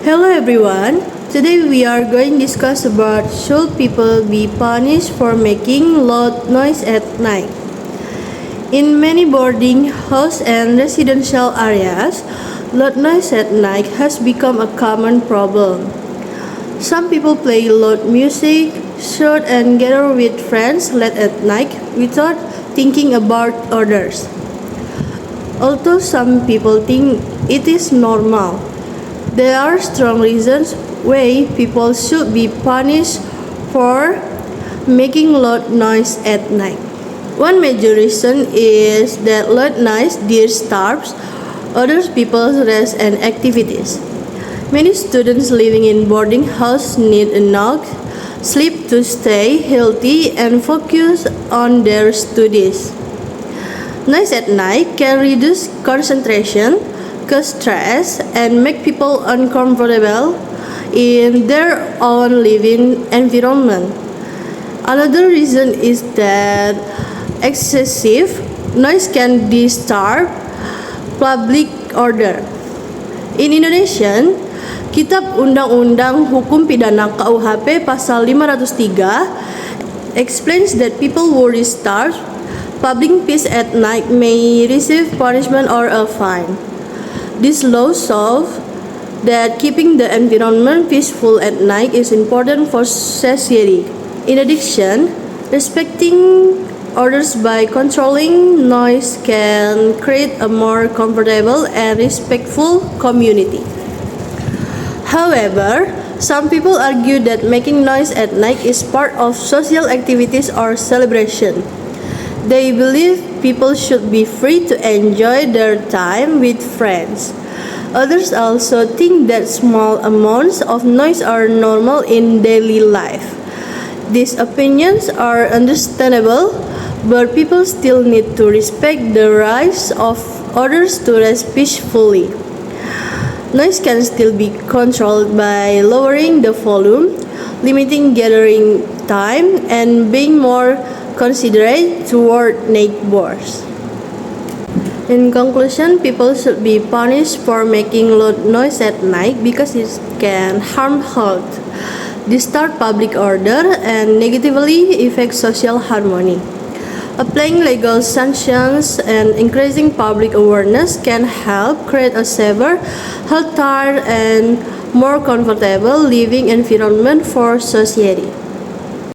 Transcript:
Hello everyone. Today we are going to discuss about should people be punished for making loud noise at night. In many boarding house and residential areas, loud noise at night has become a common problem. Some people play loud music, shout and gather with friends late at night without thinking about others. Although some people think it is normal, there are strong reasons why people should be punished for making loud noise at night. One major reason is that loud noise disturbs other people's rest and activities. Many students living in boarding house need enough sleep to stay healthy and focus on their studies. Noise at night can reduce concentration, cause stress, and make people uncomfortable in their own living environment. Another reason is that excessive noise can disturb public order. In Indonesia, Kitab Undang-Undang Hukum Pidana KUHP Pasal 503 explains that people who disturb public peace at night may receive punishment or a fine. This law shows that keeping the environment peaceful at night is important for society. In addition, respecting others by controlling noise can create a more comfortable and respectful community. However, some people argue that making noise at night is part of social activities or celebration. They believe people should be free to enjoy their time with friends. Others also think that small amounts of noise are normal in daily life. These opinions are understandable, but people still need to respect the rights of others to rest peacefully. Noise can still be controlled by lowering the volume, limiting gathering time, and being more considerate toward neighbors. In conclusion, people should be punished for making loud noise at night because it can harm health, disturb public order, and negatively affect social harmony. Applying legal sanctions and increasing public awareness can help create a safer, healthier, and more comfortable living environment for society.